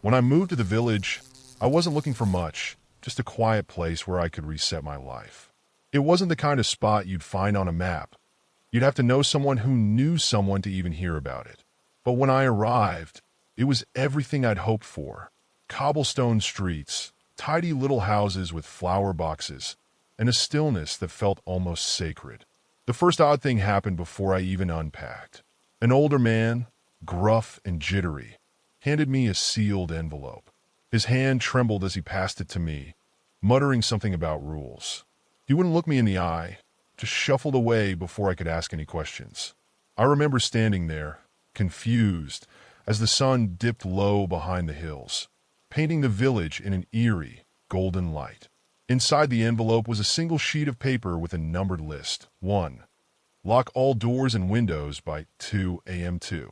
When I moved to the village, I wasn't looking for much, just a quiet place where I could reset my life. It wasn't the kind of spot you'd find on a map. You'd have to know someone who knew someone to even hear about it. But when I arrived, it was everything I'd hoped for. Cobblestone streets, tidy little houses with flower boxes, and a stillness that felt almost sacred. The first odd thing happened before I even unpacked. An older man, gruff and jittery, handed me a sealed envelope. His hand trembled as he passed it to me, muttering something about rules. He wouldn't look me in the eye, just shuffled away before I could ask any questions. I remember standing there, confused, as the sun dipped low behind the hills, painting the village in an eerie, golden light. Inside the envelope was a single sheet of paper with a numbered list. 1. Lock all doors and windows by 2 a.m. 2.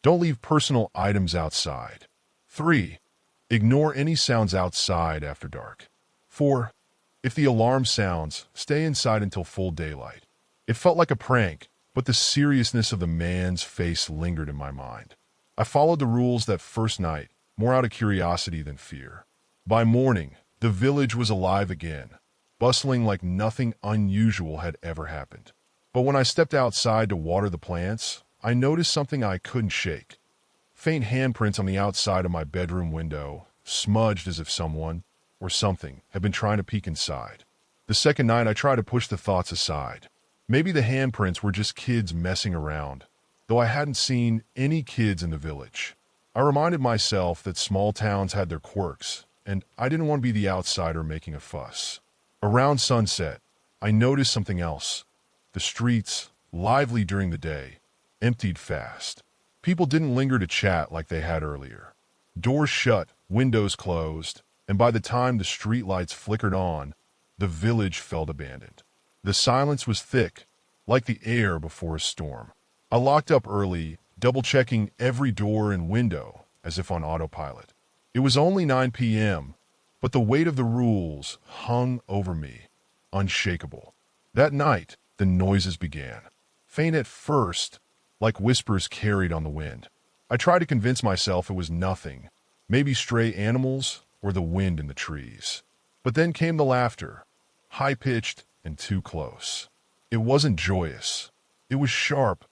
Don't leave personal items outside. 3. Ignore any sounds outside after dark. 4. If the alarm sounds, stay inside until full daylight. It felt like a prank, but the seriousness of the man's face lingered in my mind. I followed the rules that first night, more out of curiosity than fear. By morning, the village was alive again, bustling like nothing unusual had ever happened. But when I stepped outside to water the plants, I noticed something I couldn't shake. Faint handprints on the outside of my bedroom window, smudged as if someone, or something, had been trying to peek inside. The second night I tried to push the thoughts aside. Maybe the handprints were just kids messing around, though I hadn't seen any kids in the village. I reminded myself that small towns had their quirks, and I didn't want to be the outsider making a fuss. Around sunset, I noticed something else. The streets, lively during the day, emptied fast. People didn't linger to chat like they had earlier. Doors shut, windows closed, and by the time the streetlights flickered on, the village felt abandoned. The silence was thick, like the air before a storm. I locked up early, double-checking every door and window, as if on autopilot. It was only 9 p.m., but the weight of the rules hung over me, unshakable. That night, the noises began. Faint at first, like whispers carried on the wind. I tried to convince myself it was nothing, maybe stray animals or the wind in the trees. But then came the laughter, high-pitched and too close. It wasn't joyous. It was sharp,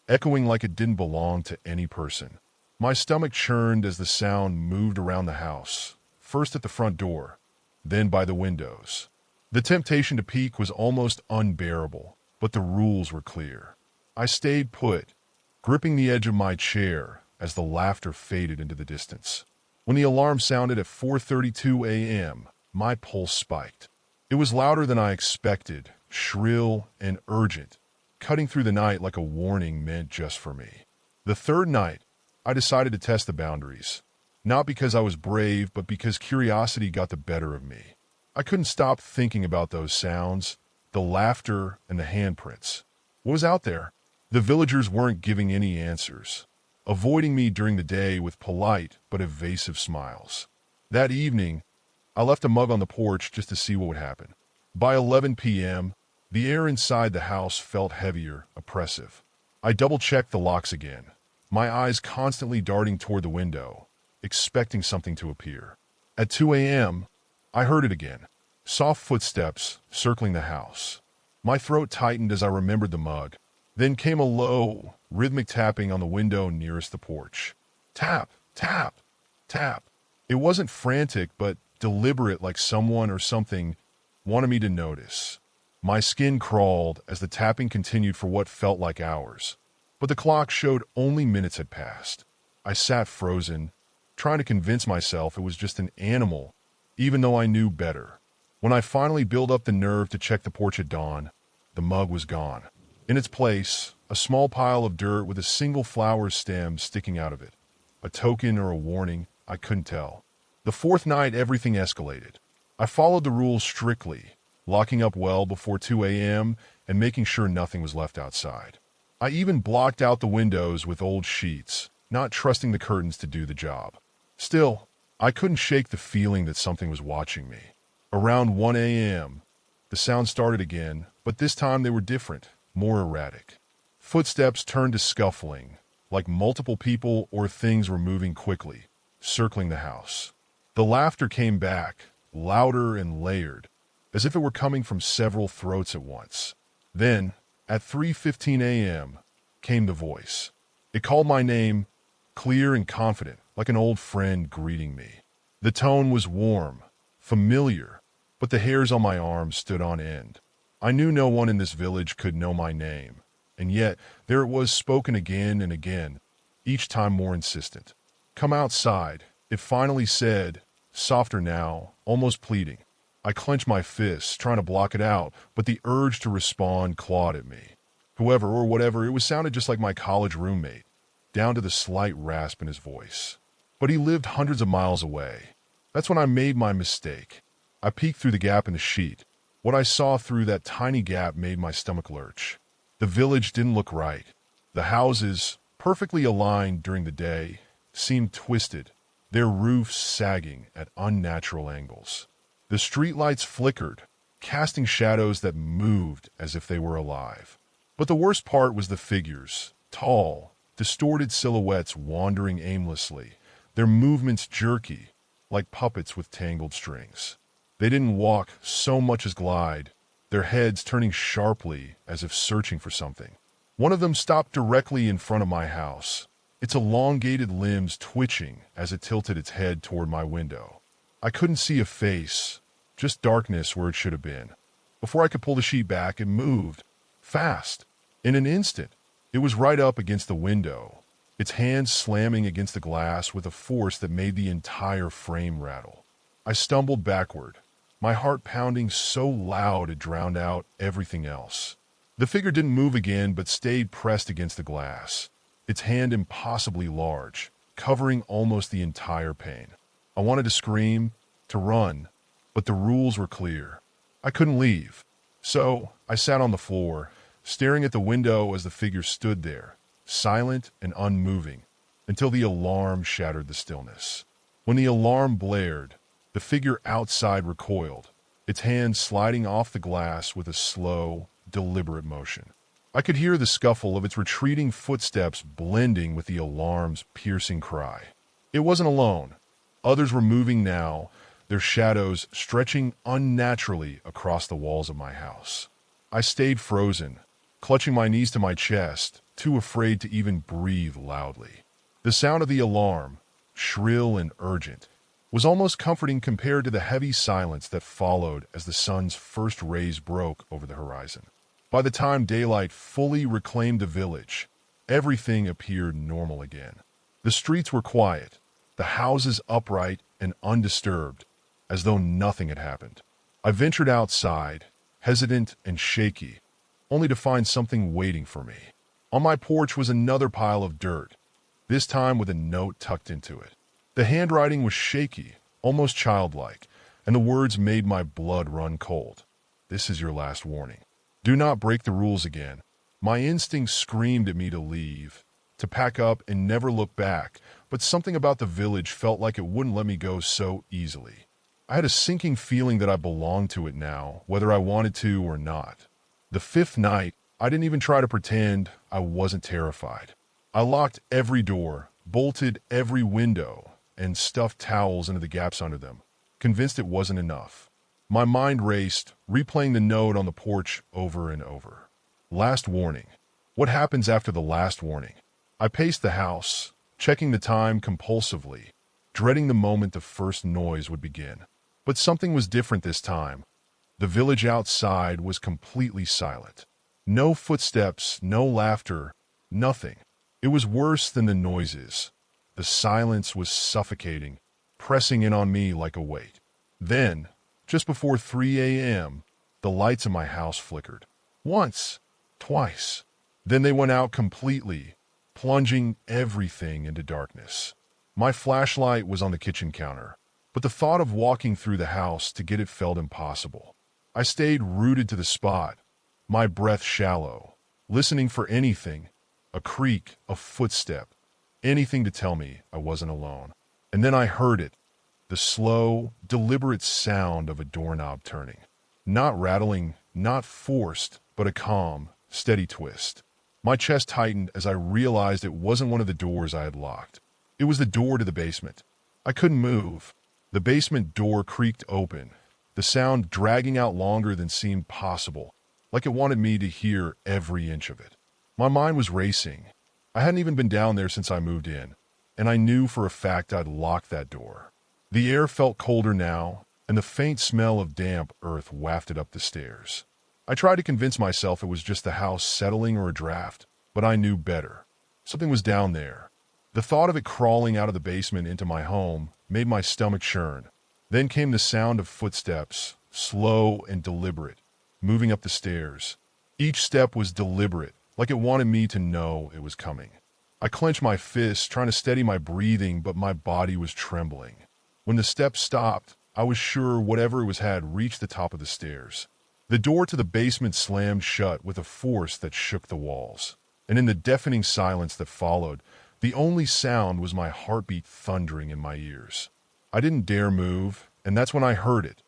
echoing like it didn't belong to any person. My stomach churned as the sound moved around the house, first at the front door, then by the windows. The temptation to peek was almost unbearable, but the rules were clear. I stayed put, gripping the edge of my chair as the laughter faded into the distance. When the alarm sounded at 4:32 a.m., my pulse spiked. It was louder than I expected, shrill and urgent, cutting through the night like a warning meant just for me. The third night, I decided to test the boundaries, not because I was brave, but because curiosity got the better of me. I couldn't stop thinking about those sounds, the laughter and the handprints. What was out there? The villagers weren't giving any answers, avoiding me during the day with polite but evasive smiles. That evening, I left a mug on the porch just to see what would happen. By 11 p.m., the air inside the house felt heavier, oppressive. I double-checked the locks again, my eyes constantly darting toward the window, expecting something to appear. At 2 a.m., I heard it again, soft footsteps circling the house. My throat tightened as I remembered the mug. Then came a low, rhythmic tapping on the window nearest the porch. Tap, tap, tap. It wasn't frantic, but deliberate, like someone or something wanted me to notice. My skin crawled as the tapping continued for what felt like hours, but the clock showed only minutes had passed. I sat frozen, trying to convince myself it was just an animal, even though I knew better. When I finally built up the nerve to check the porch at dawn, the mug was gone. In its place, a small pile of dirt with a single flower stem sticking out of it. A token or a warning, I couldn't tell. The fourth night, everything escalated. I followed the rules strictly, locking up well before 2 a.m. and making sure nothing was left outside. I even blocked out the windows with old sheets, not trusting the curtains to do the job. Still, I couldn't shake the feeling that something was watching me. Around 1 a.m., the sound started again, but this time they were different, more erratic. Footsteps turned to scuffling, like multiple people or things were moving quickly. circling the house. The laughter came back, louder and layered, as if it were coming from several throats at once. Then, at 3:15 a.m., came the voice. It called my name, clear and confident, like an old friend greeting me. The tone was warm, familiar, but the hairs on my arms stood on end. I knew no one in this village could know my name, and yet there it was, spoken again and again, each time more insistent. "Come outside," it finally said, softer now, almost pleading. I clenched my fists, trying to block it out, but the urge to respond clawed at me. Whoever or whatever it was sounded just like my college roommate, down to the slight rasp in his voice. But he lived hundreds of miles away. That's when I made my mistake. I peeked through the gap in the sheet. What I saw through that tiny gap made my stomach lurch. The village didn't look right. The houses, perfectly aligned during the day, seemed twisted, their roofs sagging at unnatural angles. The streetlights flickered, casting shadows that moved as if they were alive. But the worst part was the figures, tall, distorted silhouettes wandering aimlessly, their movements jerky, like puppets with tangled strings. They didn't walk so much as glide, their heads turning sharply as if searching for something. One of them stopped directly in front of my house, its elongated limbs twitching as it tilted its head toward my window. I couldn't see a face, just darkness where it should have been. Before I could pull the sheet back, it moved. Fast. In an instant, it was right up against the window, its hands slamming against the glass with a force that made the entire frame rattle. I stumbled backward, my heart pounding so loud it drowned out everything else. The figure didn't move again but stayed pressed against the glass, its hand impossibly large, covering almost the entire pane. I wanted to scream, to run, but the rules were clear. I couldn't leave. So I sat on the floor, staring at the window as the figure stood there, silent and unmoving, until the alarm shattered the stillness. When the alarm blared, the figure outside recoiled, its hand sliding off the glass with a slow, deliberate motion. I could hear the scuffle of its retreating footsteps blending with the alarm's piercing cry. It wasn't alone. Others were moving now, their shadows stretching unnaturally across the walls of my house. I stayed frozen, clutching my knees to my chest, too afraid to even breathe loudly. The sound of the alarm, shrill and urgent, was almost comforting compared to the heavy silence that followed as the sun's first rays broke over the horizon. By the time daylight fully reclaimed the village, everything appeared normal again. The streets were quiet, the houses upright and undisturbed, as though nothing had happened. I ventured outside, hesitant and shaky, only to find something waiting for me. On my porch was another pile of dirt, this time with a note tucked into it. The handwriting was shaky, almost childlike, and the words made my blood run cold. "This is your last warning. Do not break the rules again." My instincts screamed at me to leave, to pack up and never look back, but something about the village felt like it wouldn't let me go so easily. I had a sinking feeling that I belonged to it now, whether I wanted to or not. The fifth night, I didn't even try to pretend I wasn't terrified. I locked every door, bolted every window, and stuffed towels into the gaps under them, convinced it wasn't enough. My mind raced, replaying the note on the porch over and over. Last warning. What happens after the last warning? I paced the house, checking the time compulsively, dreading the moment the first noise would begin. But something was different this time. The village outside was completely silent. No footsteps, no laughter, nothing. It was worse than the noises. The silence was suffocating, pressing in on me like a weight. Then, just before 3 a.m., the lights in my house flickered. Once, twice. Then they went out completely, plunging everything into darkness. My flashlight was on the kitchen counter, but the thought of walking through the house to get it felt impossible. I stayed rooted to the spot, my breath shallow, listening for anything, a creak, a footstep, anything to tell me I wasn't alone. And then I heard it, the slow, deliberate sound of a doorknob turning. Not rattling, not forced, but a calm, steady twist. My chest tightened as I realized it wasn't one of the doors I had locked. It was the door to the basement. I couldn't move. The basement door creaked open, the sound dragging out longer than seemed possible, like it wanted me to hear every inch of it. My mind was racing. I hadn't even been down there since I moved in, and I knew for a fact I'd locked that door. The air felt colder now, and the faint smell of damp earth wafted up the stairs. I tried to convince myself it was just the house settling or a draft, but I knew better. Something was down there. The thought of it crawling out of the basement into my home made my stomach churn. Then came the sound of footsteps, slow and deliberate, moving up the stairs. Each step was deliberate, like it wanted me to know it was coming. I clenched my fists, trying to steady my breathing, but my body was trembling. When the steps stopped, I was sure whatever it was had reached the top of the stairs. The door to the basement slammed shut with a force that shook the walls. And in the deafening silence that followed, the only sound was my heartbeat thundering in my ears. I didn't dare move, and that's when I heard it.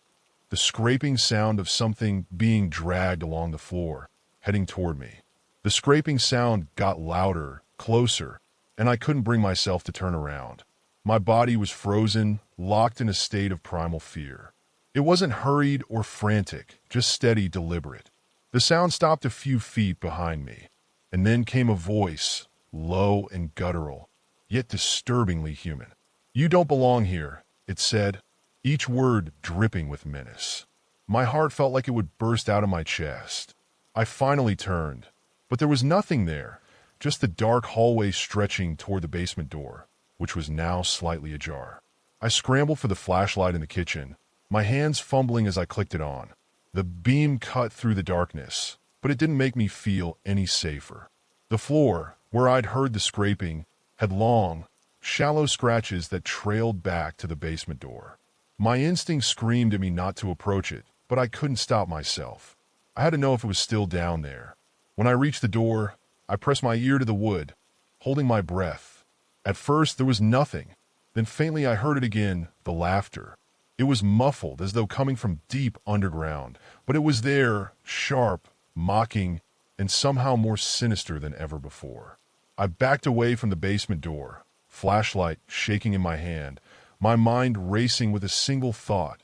The scraping sound of something being dragged along the floor, heading toward me. The scraping sound got louder, closer, and I couldn't bring myself to turn around. My body was frozen, locked in a state of primal fear. It wasn't hurried or frantic, just steady, deliberate. The sound stopped a few feet behind me, and then came a voice, low and guttural, yet disturbingly human. "You don't belong here," it said, each word dripping with menace. My heart felt like it would burst out of my chest. I finally turned, but there was nothing there, just the dark hallway stretching toward the basement door, which was now slightly ajar. I scrambled for the flashlight in the kitchen, my hands fumbling as I clicked it on. The beam cut through the darkness, but it didn't make me feel any safer. The floor, where I'd heard the scraping, had long, shallow scratches that trailed back to the basement door. My instinct screamed at me not to approach it, but I couldn't stop myself. I had to know if it was still down there. When I reached the door, I pressed my ear to the wood, holding my breath. At first, there was nothing. Then faintly I heard it again, the laughter. It was muffled, as though coming from deep underground, but it was there, sharp, mocking, and somehow more sinister than ever before. I backed away from the basement door, flashlight shaking in my hand, my mind racing with a single thought: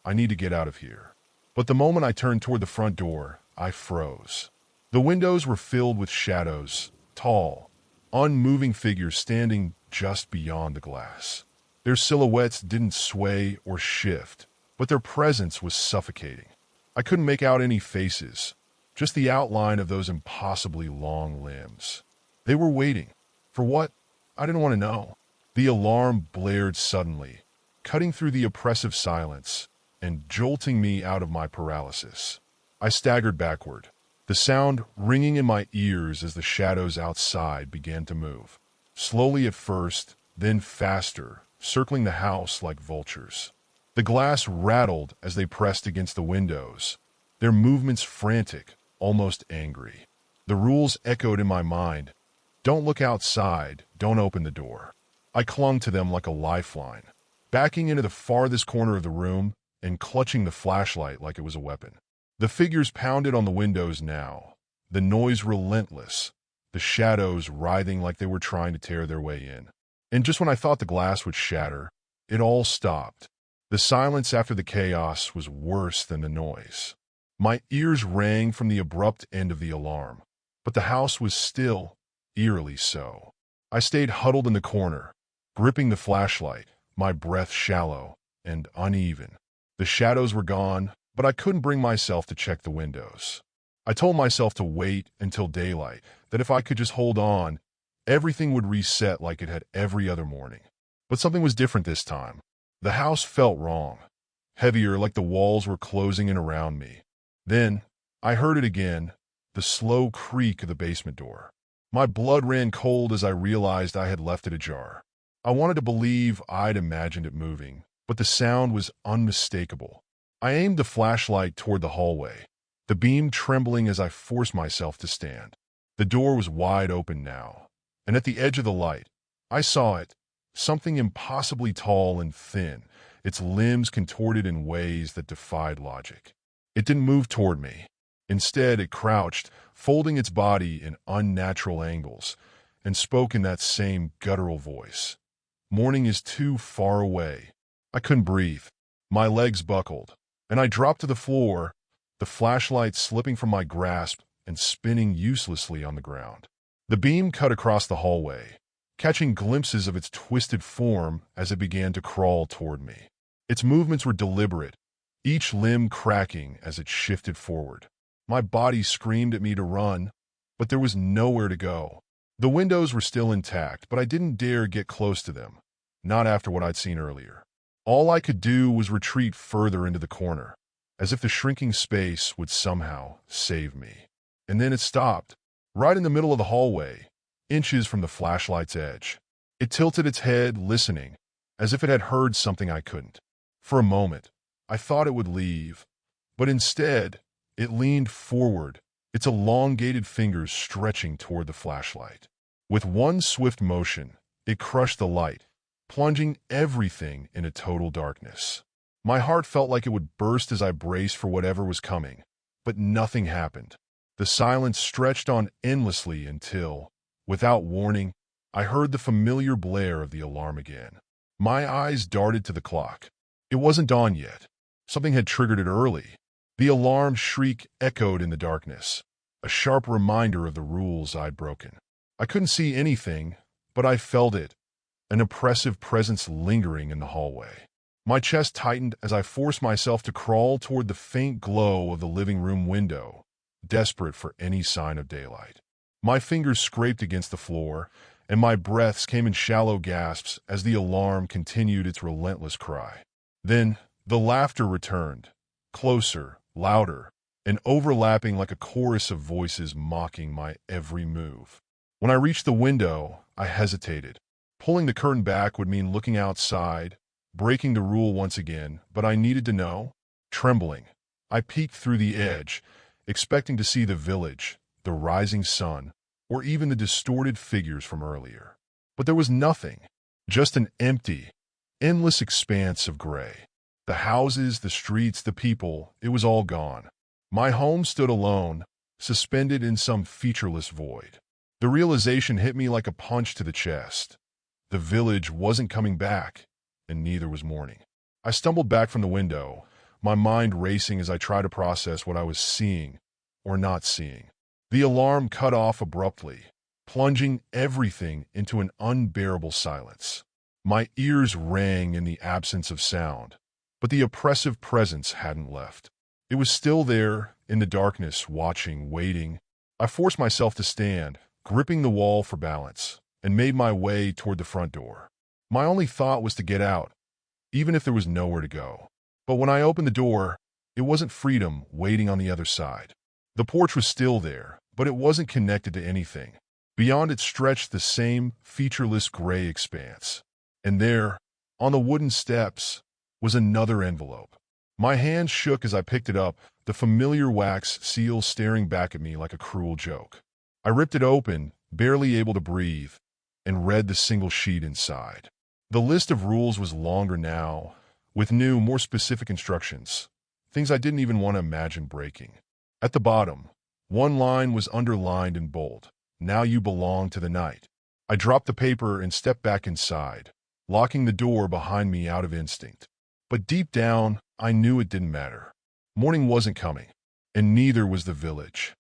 I need to get out of here. But the moment I turned toward the front door, I froze. The windows were filled with shadows, tall, unmoving figures standing just beyond the glass. Their silhouettes didn't sway or shift, but their presence was suffocating. I couldn't make out any faces, just the outline of those impossibly long limbs. They were waiting. For what? I didn't want to know. The alarm blared suddenly, cutting through the oppressive silence and jolting me out of my paralysis. I staggered backward, the sound ringing in my ears as the shadows outside began to move. Slowly at first, then faster, circling the house like vultures. The glass rattled as they pressed against the windows, their movements frantic, almost angry. The rules echoed in my mind: don't look outside, don't open the door. I clung to them like a lifeline, backing into the farthest corner of the room and clutching the flashlight like it was a weapon. The figures pounded on the windows now, the noise relentless, the shadows writhing like they were trying to tear their way in. And just when I thought the glass would shatter, it all stopped. The silence after the chaos was worse than the noise. My ears rang from the abrupt end of the alarm, but the house was still, eerily so. I stayed huddled in the corner, gripping the flashlight, my breath shallow and uneven. The shadows were gone, but I couldn't bring myself to check the windows. I told myself to wait until daylight, that if I could just hold on, everything would reset like it had every other morning. But something was different this time. The house felt wrong, heavier, like the walls were closing in around me. Then, I heard it again, the slow creak of the basement door. My blood ran cold as I realized I had left it ajar. I wanted to believe I'd imagined it moving, but the sound was unmistakable. I aimed the flashlight toward the hallway, the beam trembling as I forced myself to stand. The door was wide open now, and at the edge of the light, I saw it, something impossibly tall and thin, its limbs contorted in ways that defied logic. It didn't move toward me. Instead, it crouched, folding its body in unnatural angles, and spoke in that same guttural voice. Morning is too far away. I couldn't breathe. My legs buckled, and I dropped to the floor, the flashlight slipping from my grasp and spinning uselessly on the ground. The beam cut across the hallway, catching glimpses of its twisted form as it began to crawl toward me. Its movements were deliberate, each limb cracking as it shifted forward. My body screamed at me to run, but there was nowhere to go. The windows were still intact, but I didn't dare get close to them, not after what I'd seen earlier. All I could do was retreat further into the corner, as if the shrinking space would somehow save me. And then it stopped, right in the middle of the hallway, inches from the flashlight's edge. It tilted its head, listening, as if it had heard something I couldn't. For a moment, I thought it would leave, but instead, it leaned forward, its elongated fingers stretching toward the flashlight. With one swift motion, it crushed the light, plunging everything into total darkness. My heart felt like it would burst as I braced for whatever was coming, but nothing happened. The silence stretched on endlessly until, without warning, I heard the familiar blare of the alarm again. My eyes darted to the clock. It wasn't dawn yet. Something had triggered it early. The alarm shriek echoed in the darkness, a sharp reminder of the rules I'd broken. I couldn't see anything, but I felt it, an oppressive presence lingering in the hallway. My chest tightened as I forced myself to crawl toward the faint glow of the living room window, desperate for any sign of daylight. My fingers scraped against the floor, and my breaths came in shallow gasps as the alarm continued its relentless cry. Then, the laughter returned, closer, louder, and overlapping like a chorus of voices mocking my every move. When I reached the window, I hesitated. Pulling the curtain back would mean looking outside, breaking the rule once again, but I needed to know. Trembling, I peeked through the edge, expecting to see the village, the rising sun, or even the distorted figures from earlier. But there was nothing, just an empty, endless expanse of gray. The houses, the streets, the people, it was all gone. My home stood alone, suspended in some featureless void. The realization hit me like a punch to the chest. The village wasn't coming back, and neither was morning. I stumbled back from the window, my mind racing as I tried to process what I was seeing or not seeing. The alarm cut off abruptly, plunging everything into an unbearable silence. My ears rang in the absence of sound, but the oppressive presence hadn't left. It was still there, in the darkness, watching, waiting. I forced myself to stand, gripping the wall for balance, and made my way toward the front door. My only thought was to get out, even if there was nowhere to go. But when I opened the door, it wasn't freedom waiting on the other side. The porch was still there, but it wasn't connected to anything. Beyond it stretched the same featureless gray expanse. And there, on the wooden steps, was another envelope. My hand shook as I picked it up, the familiar wax seal staring back at me like a cruel joke. I ripped it open, barely able to breathe, and read the single sheet inside. The list of rules was longer now, with new, more specific instructions, things I didn't even want to imagine breaking. At the bottom, one line was underlined in bold. Now you belong to the night. I dropped the paper and stepped back inside, locking the door behind me out of instinct. But deep down, I knew it didn't matter. Morning wasn't coming, and neither was the village.